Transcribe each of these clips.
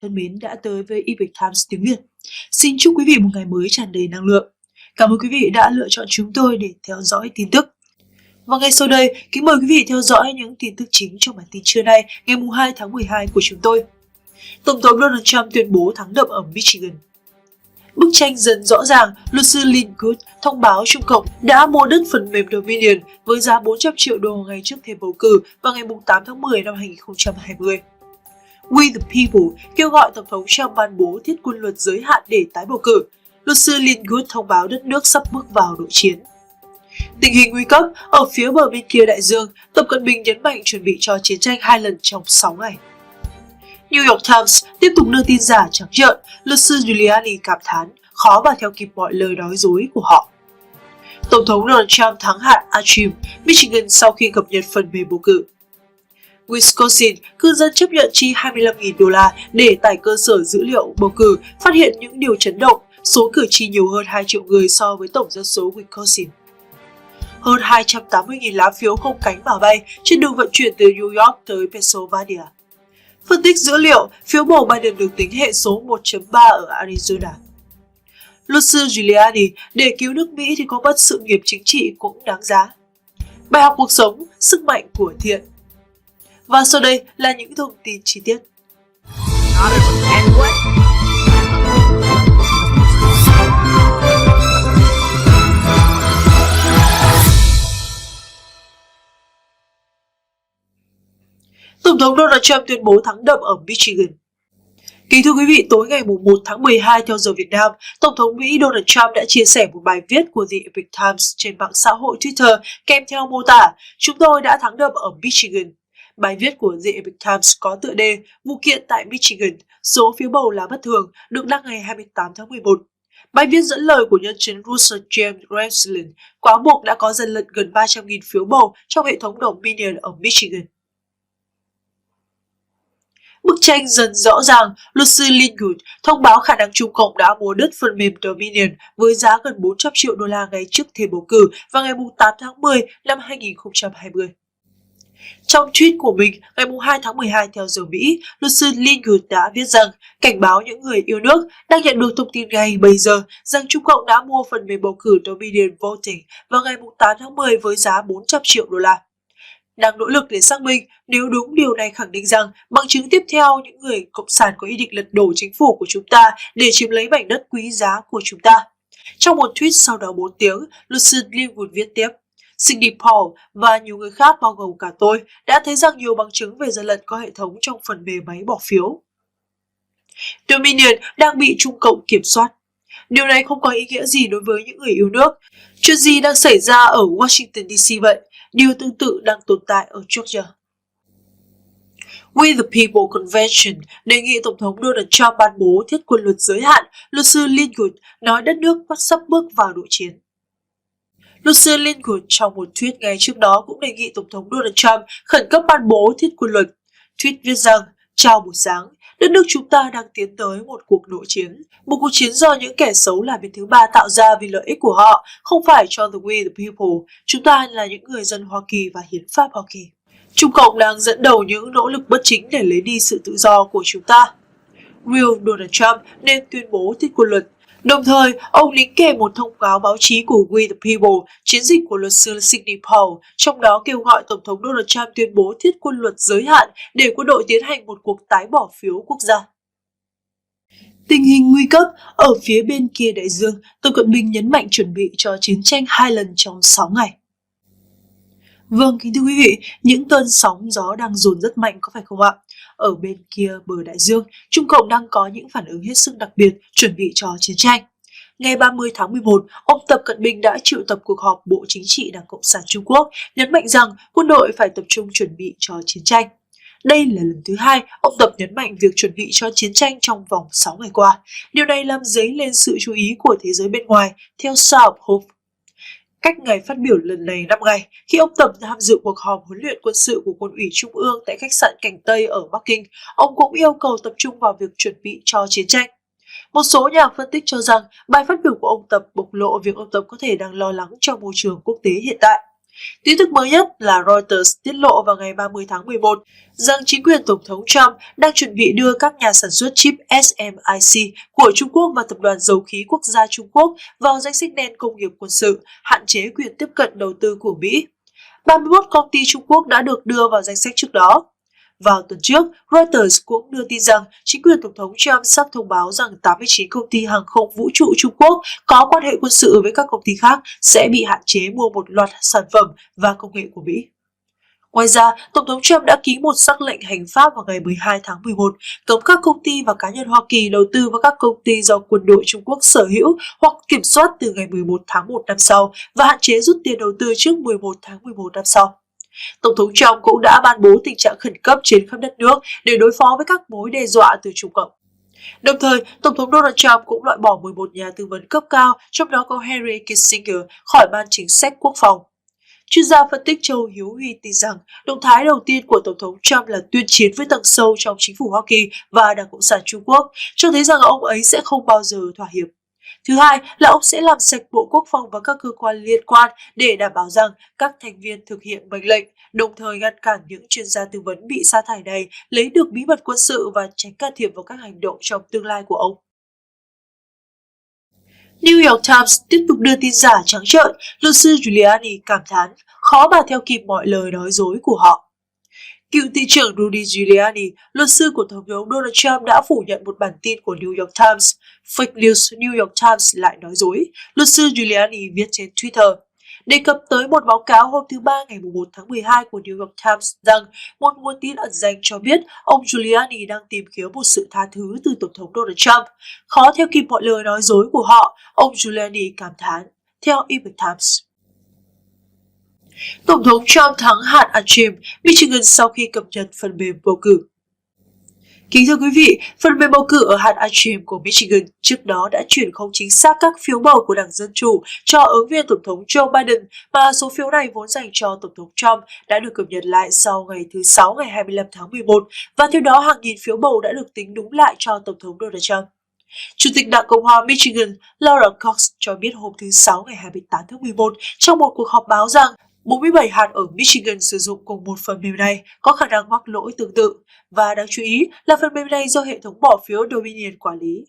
thân mến đã tới với Epic Times tiếng Việt. Xin chúc quý vị một ngày mới tràn đầy năng lượng. Cảm ơn quý vị đã lựa chọn chúng tôi để theo dõi tin tức. Và ngay sau đây, kính mời quý vị theo dõi những tin tức chính trong bản tin trưa nay, ngày 2 tháng 12 của chúng tôi. Tổng thống Donald Trump tuyên bố thắng đậm ở Michigan. Bức tranh dần rõ ràng, luật sư Lin Good thông báo Trung Cộng đã mua đất phần mềm Dominion với giá 400 triệu đô ngay trước thềm bầu cử vào ngày 8 tháng 10 năm 2020. We the People kêu gọi Tổng thống Trump ban bố thiết quân luật giới hạn để tái bầu cử. Luật sư Lin Good thông báo đất nước sắp bước vào nội chiến. Tình hình nguy cấp ở phía bờ bên kia đại dương, Tập Cận Bình nhấn mạnh chuẩn bị cho chiến tranh 2 lần trong 6 ngày. New York Times tiếp tục đưa tin giả trắng trợn, luật sư Giuliani cảm thán khó mà theo kịp mọi lời nói dối của họ. Tổng thống Donald Trump thắng hạn Antrim, Michigan sau khi cập nhật phần mềm bầu cử. Wisconsin, cư dân chấp nhận chi 25.000 đô la để tải cơ sở dữ liệu bầu cử, phát hiện những điều chấn động, số cử tri nhiều hơn 2 triệu người so với tổng dân số Wisconsin. Hơn 280.000 lá phiếu không cánh mà bay trên đường vận chuyển từ New York tới Pennsylvania. Phân tích dữ liệu, phiếu bầu Biden được tính hệ số 1.3 ở Arizona. Luật sư Giuliani, để cứu nước Mỹ thì có mất sự nghiệp chính trị cũng đáng giá. Bài học cuộc sống, sức mạnh của thiện. Và sau đây là những thông tin chi tiết. Tổng thống Donald Trump tuyên bố thắng đậm ở Michigan. Kính thưa quý vị, tối ngày 1 tháng 12 theo giờ Việt Nam, Tổng thống Mỹ Donald Trump đã chia sẻ một bài viết của The Epic Times trên mạng xã hội Twitter kèm theo mô tả "Chúng tôi đã thắng đậm ở Michigan". Bài viết của The Epic Times có tựa đề "Vụ kiện tại Michigan, số phiếu bầu là bất thường" được đăng ngày 28 tháng 11. Bài viết dẫn lời của nhân chứng Russell James Ramsland, cáo buộc đã có gian lận gần 300.000 phiếu bầu trong hệ thống Dominion ở Michigan. Bức tranh dần rõ ràng, luật sư Lin Good thông báo khả năng Trung Cộng đã mua đất phần mềm Dominion với giá gần 400 triệu đô la ngay trước thềm bầu cử vào ngày 8 tháng 10 năm 2020. Trong tweet của mình ngày 2 tháng 12 theo giờ Mỹ, luật sư Lin Good đã viết rằng cảnh báo những người yêu nước đang nhận được thông tin ngay bây giờ rằng Trung Cộng đã mua phần mềm bầu cử Dominion Voting vào ngày 8 tháng 10 với giá 400 triệu đô la. Đang nỗ lực để xác minh nếu đúng điều này khẳng định rằng bằng chứng tiếp theo những người cộng sản có ý định lật đổ chính phủ của chúng ta để chiếm lấy mảnh đất quý giá của chúng ta. Trong một tweet sau đó 4 tiếng, luật sư Linwood viết tiếp: Cindy Paul và nhiều người khác bao gồm cả tôi đã thấy rằng nhiều bằng chứng về gian lận có hệ thống trong phần mềm máy bỏ phiếu. Dominion đang bị Trung Cộng kiểm soát. Điều này không có ý nghĩa gì đối với những người yêu nước. Chuyện gì đang xảy ra ở Washington DC vậy? Điều tương tự đang tồn tại ở Georgia. We the People Convention đề nghị Tổng thống Donald Trump ban bố thiết quân luật giới hạn, luật sư Lin Good nói đất nước sắp bước vào nội chiến. Luật sư Lin Good trong một tweet ngày trước đó cũng đề nghị Tổng thống Donald Trump khẩn cấp ban bố thiết quân luật. Tweet viết rằng, chào buổi sáng, đất nước chúng ta đang tiến tới một cuộc nội chiến. Một cuộc chiến do những kẻ xấu là bên thứ ba tạo ra vì lợi ích của họ, không phải cho the we the people. Chúng ta là những người dân Hoa Kỳ và hiến pháp Hoa Kỳ. Trung Cộng đang dẫn đầu những nỗ lực bất chính để lấy đi sự tự do của chúng ta. Real Donald Trump nên tuyên bố thiết quân luật. Đồng thời, ông đính kèm một thông cáo báo chí của We the People, chiến dịch của luật sư Sidney Paul, trong đó kêu gọi Tổng thống Donald Trump tuyên bố thiết quân luật giới hạn để quân đội tiến hành một cuộc tái bỏ phiếu quốc gia. Tình hình nguy cấp ở phía bên kia đại dương, Tập Cận Bình nhấn mạnh chuẩn bị cho chiến tranh 2 lần trong 6 ngày. Vâng, kính thưa quý vị, những cơn sóng gió đang dồn rất mạnh có phải không ạ? Ở bên kia bờ đại dương, Trung Cộng đang có những phản ứng hết sức đặc biệt chuẩn bị cho chiến tranh. Ngày 30 tháng 11, ông Tập Cận Bình đã triệu tập cuộc họp Bộ Chính trị Đảng Cộng sản Trung Quốc, nhấn mạnh rằng quân đội phải tập trung chuẩn bị cho chiến tranh. Đây là lần thứ hai ông Tập nhấn mạnh việc chuẩn bị cho chiến tranh trong vòng 6 ngày qua. Điều này làm dấy lên sự chú ý của thế giới bên ngoài, theo South Hope. Cách ngày phát biểu lần này 5 ngày, khi ông Tập tham dự cuộc họp huấn luyện quân sự của Quân ủy Trung ương tại khách sạn Cảnh Tây ở Bắc Kinh, ông cũng yêu cầu tập trung vào việc chuẩn bị cho chiến tranh. Một số nhà phân tích cho rằng bài phát biểu của ông Tập bộc lộ việc ông Tập có thể đang lo lắng cho môi trường quốc tế hiện tại. Tin tức mới nhất là Reuters tiết lộ vào ngày 30 tháng 11 rằng chính quyền Tổng thống Trump đang chuẩn bị đưa các nhà sản xuất chip SMIC của Trung Quốc và Tập đoàn Dầu khí Quốc gia Trung Quốc vào danh sách đen công nghiệp quân sự, hạn chế quyền tiếp cận đầu tư của Mỹ. 31 công ty Trung Quốc đã được đưa vào danh sách trước đó. Vào tuần trước, Reuters cũng đưa tin rằng chính quyền Tổng thống Trump sắp thông báo rằng 89 công ty hàng không vũ trụ Trung Quốc có quan hệ quân sự với các công ty khác sẽ bị hạn chế mua một loạt sản phẩm và công nghệ của Mỹ. Ngoài ra, Tổng thống Trump đã ký một sắc lệnh hành pháp vào ngày 12 tháng 11 cấm các công ty và cá nhân Hoa Kỳ đầu tư vào các công ty do quân đội Trung Quốc sở hữu hoặc kiểm soát từ ngày 11 tháng 1 năm sau và hạn chế rút tiền đầu tư trước 11 tháng 11 năm sau. Tổng thống Trump cũng đã ban bố tình trạng khẩn cấp trên khắp đất nước để đối phó với các mối đe dọa từ Trung Cộng. Đồng thời, Tổng thống Donald Trump cũng loại bỏ 11 nhà tư vấn cấp cao, trong đó có Henry Kissinger, khỏi ban chính sách quốc phòng. Chuyên gia phân tích Châu Hiếu Huy tin rằng động thái đầu tiên của Tổng thống Trump là tuyên chiến với tầng sâu trong chính phủ Hoa Kỳ và Đảng Cộng sản Trung Quốc, cho thấy rằng ông ấy sẽ không bao giờ thỏa hiệp. Thứ hai là ông sẽ làm sạch Bộ Quốc phòng và các cơ quan liên quan để đảm bảo rằng các thành viên thực hiện mệnh lệnh, đồng thời ngăn cản những chuyên gia tư vấn bị sa thải này lấy được bí mật quân sự và tránh can thiệp vào các hành động trong tương lai của ông. New York Times tiếp tục đưa tin giả trắng trợn, luật sư Giuliani cảm thán khó mà theo kịp mọi lời nói dối của họ. Cựu thị trưởng Rudy Giuliani, luật sư của Tổng thống Donald Trump đã phủ nhận một bản tin của New York Times. Fake news, New York Times lại nói dối, luật sư Giuliani viết trên Twitter. Đề cập tới một báo cáo hôm thứ Ba ngày 1 tháng 12 của New York Times rằng một nguồn tin ẩn danh cho biết ông Giuliani đang tìm kiếm một sự tha thứ từ Tổng thống Donald Trump. Khó theo kịp mọi lời nói dối của họ, ông Giuliani cảm thán, theo Epoch Times. Tổng thống Trump thắng hạt Antrim, Michigan sau khi cập nhật phần mềm bầu cử. Kính thưa quý vị, phần mềm bầu cử ở hạt Antrim của Michigan trước đó đã chuyển không chính xác các phiếu bầu của Đảng Dân Chủ cho ứng viên Tổng thống Joe Biden và số phiếu này vốn dành cho Tổng thống Trump đã được cập nhật lại sau ngày thứ Sáu ngày 25 tháng 11 và theo đó hàng nghìn phiếu bầu đã được tính đúng lại cho Tổng thống Donald Trump. Chủ tịch Đảng Cộng hòa Michigan Laura Cox cho biết hôm thứ Sáu ngày 28 tháng 11 trong một cuộc họp báo rằng 47 hạt ở Michigan sử dụng cùng một phần mềm này có khả năng mắc lỗi tương tự, và đáng chú ý là phần mềm này do hệ thống bỏ phiếu Dominion quản lý.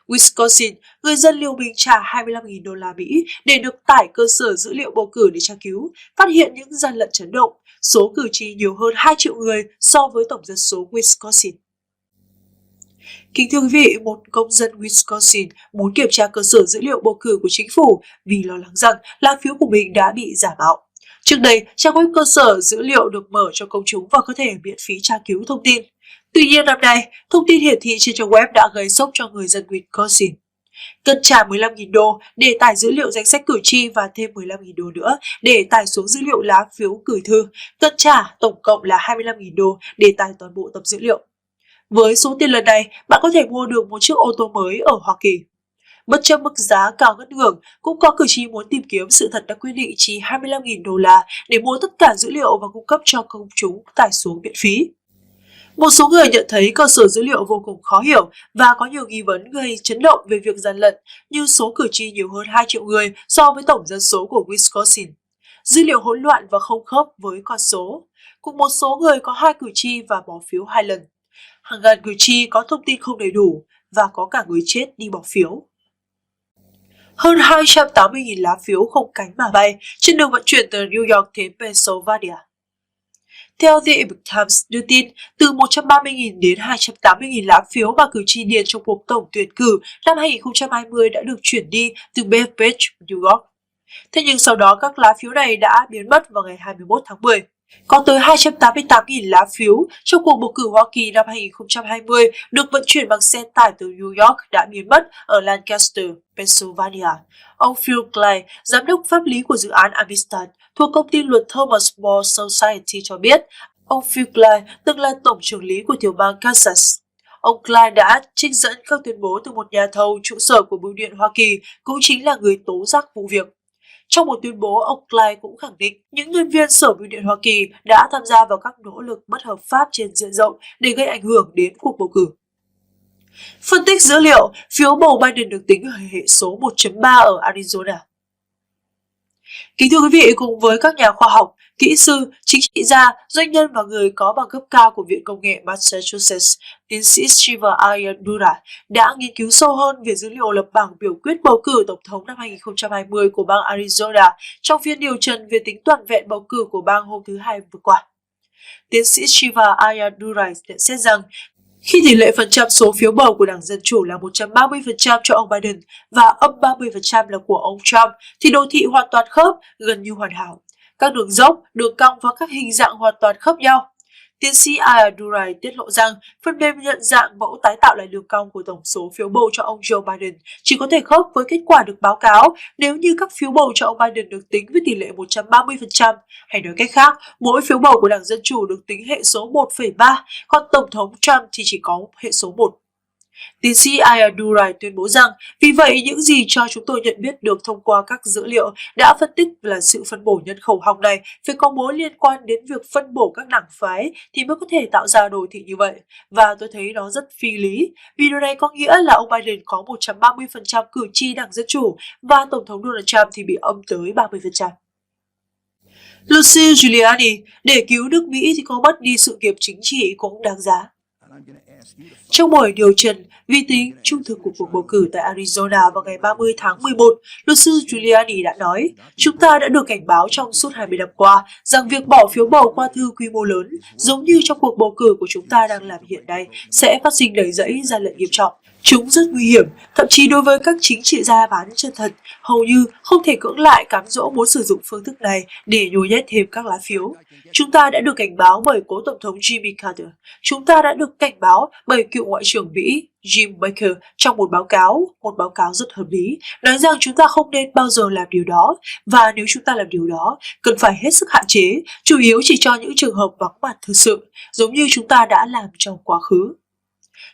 Wisconsin, người dân liều mình trả 25.000 đô la Mỹ để được tải cơ sở dữ liệu bầu cử để tra cứu, phát hiện những gian lận chấn động, số cử tri nhiều hơn 2 triệu người so với tổng dân số Wisconsin. Kính thưa quý vị, một công dân Wisconsin muốn kiểm tra cơ sở dữ liệu bầu cử của chính phủ vì lo lắng rằng lá phiếu của mình đã bị giả mạo. Trước đây, trang web cơ sở dữ liệu được mở cho công chúng và có thể miễn phí tra cứu thông tin. Tuy nhiên năm nay, thông tin hiển thị trên trang web đã gây sốc cho người dân Wisconsin. Cần trả 15.000 đô để tải dữ liệu danh sách cử tri và thêm 15.000 đô nữa để tải xuống dữ liệu lá phiếu gửi thư. Cần trả tổng cộng là 25.000 đô để tải toàn bộ tập dữ liệu. Với số tiền lần này, bạn có thể mua được một chiếc ô tô mới ở Hoa Kỳ. Bất chấp mức giá cao ngất ngưởng, cũng có cử tri muốn tìm kiếm sự thật đã quyết định chi 25.000 đô la để mua tất cả dữ liệu và cung cấp cho công chúng tải xuống miễn phí. Một số người nhận thấy cơ sở dữ liệu vô cùng khó hiểu và có nhiều nghi vấn gây chấn động về việc gian lận, như số cử tri nhiều hơn 2 triệu người so với tổng dân số của Wisconsin. Dữ liệu hỗn loạn và không khớp với con số. Cùng một số người có 2 cử tri và bỏ phiếu 2 lần. Hàng ngàn cử tri có thông tin không đầy đủ và có cả người chết đi bỏ phiếu. Hơn 280.000 lá phiếu không cánh mà bay trên đường vận chuyển từ New York đến Pennsylvania. Theo The Epoch Times đưa tin, từ 130.000 đến 280.000 lá phiếu mà cử tri điền trong cuộc tổng tuyển cử năm 2020 đã được chuyển đi từ Bethpage, New York. Thế nhưng sau đó các lá phiếu này đã biến mất vào ngày 21 tháng 10. Có tới 288.000 lá phiếu trong cuộc bầu cử Hoa Kỳ năm 2020 được vận chuyển bằng xe tải từ New York đã biến mất ở Lancaster, Pennsylvania. Ông Phil Klein, giám đốc pháp lý của dự án Amistad thuộc công ty luật Thomas More Society cho biết, ông Phil Klein từng là tổng trưởng lý của tiểu bang Kansas. Ông Klein đã trích dẫn các tuyên bố từ một nhà thầu trụ sở của Bưu điện Hoa Kỳ, cũng chính là người tố giác vụ việc. Trong một tuyên bố, ông Klein cũng khẳng định những nhân viên Sở Bưu điện Hoa Kỳ đã tham gia vào các nỗ lực bất hợp pháp trên diện rộng để gây ảnh hưởng đến cuộc bầu cử. Phân tích dữ liệu, phiếu bầu Biden được tính ở hệ số 1.3 ở Arizona. Kính thưa quý vị, cùng với các nhà khoa học, kỹ sư, chính trị gia, doanh nhân và người có bằng cấp cao của Viện Công nghệ Massachusetts, tiến sĩ Shiva Ayyadurai đã nghiên cứu sâu hơn về dữ liệu lập bảng biểu quyết bầu cử tổng thống năm 2020 của bang Arizona trong phiên điều trần về tính toàn vẹn bầu cử của bang hôm thứ Hai vừa qua. Tiến sĩ Shiva Ayyadurai nhận xét rằng khi tỷ lệ phần trăm số phiếu bầu của Đảng Dân Chủ là 130% cho ông Biden và âm 30% là của ông Trump, thì đồ thị hoàn toàn khớp, gần như hoàn hảo. Các đường dốc, đường cong và các hình dạng hoàn toàn khớp nhau. Tiến sĩ Ayyadurai tiết lộ rằng phần mềm nhận dạng mẫu tái tạo lại đường cong của tổng số phiếu bầu cho ông Joe Biden chỉ có thể khớp với kết quả được báo cáo nếu như các phiếu bầu cho ông Biden được tính với tỷ lệ 130%, hay nói cách khác, mỗi phiếu bầu của Đảng Dân Chủ được tính hệ số 1,3, còn Tổng thống Trump thì chỉ có hệ số 1. Tiến sĩ Ayyadurai tuyên bố rằng, vì vậy những gì cho chúng tôi nhận biết được thông qua các dữ liệu đã phân tích là sự phân bổ nhân khẩu học này phải có mối liên quan đến việc phân bổ các đảng phái thì mới có thể tạo ra đồ thị như vậy. Và tôi thấy nó rất phi lý, vì điều này có nghĩa là ông Biden có 130% cử tri Đảng Dân Chủ và Tổng thống Donald Trump thì bị âm tới 30%. Rudy Giuliani, để cứu nước Mỹ thì có mất đi sự nghiệp chính trị cũng đáng giá. Trong buổi điều trần vi tính trung thực của cuộc bầu cử tại Arizona vào ngày 30 tháng 11, luật sư Giuliani đã nói, chúng ta đã được cảnh báo trong suốt 20 năm qua rằng việc bỏ phiếu bầu qua thư quy mô lớn, giống như trong cuộc bầu cử của chúng ta đang làm hiện nay, sẽ phát sinh đầy rẫy gian lận nghiêm trọng. Chúng rất nguy hiểm, thậm chí đối với các chính trị gia bán chân thật, hầu như không thể cưỡng lại cám dỗ muốn sử dụng phương thức này để nhồi nhét thêm các lá phiếu. Chúng ta đã được cảnh báo bởi cố Tổng thống Jimmy Carter. Chúng ta đã được cảnh báo bởi cựu Ngoại trưởng Mỹ Jim Baker trong một báo cáo rất hợp lý, nói rằng chúng ta không nên bao giờ làm điều đó, và nếu chúng ta làm điều đó, cần phải hết sức hạn chế, chủ yếu chỉ cho những trường hợp vắng mặt thực sự, giống như chúng ta đã làm trong quá khứ.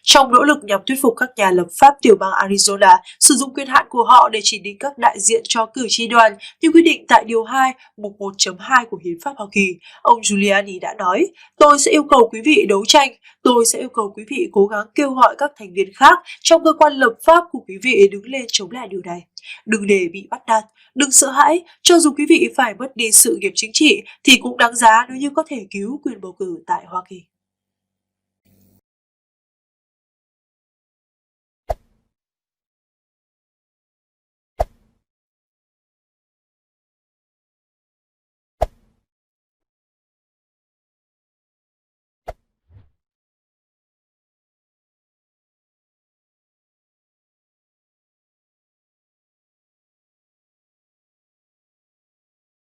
Trong nỗ lực nhằm thuyết phục các nhà lập pháp tiểu bang Arizona sử dụng quyền hạn của họ để chỉ định các đại diện cho cử tri đoàn như quy định tại Điều 2, mục 1.2 của Hiến pháp Hoa Kỳ, ông Giuliani đã nói, tôi sẽ yêu cầu quý vị đấu tranh, tôi sẽ yêu cầu quý vị cố gắng kêu gọi các thành viên khác trong cơ quan lập pháp của quý vị đứng lên chống lại điều này. Đừng để bị bắt nạt, đừng sợ hãi, cho dù quý vị phải mất đi sự nghiệp chính trị thì cũng đáng giá nếu như có thể cứu quyền bầu cử tại Hoa Kỳ.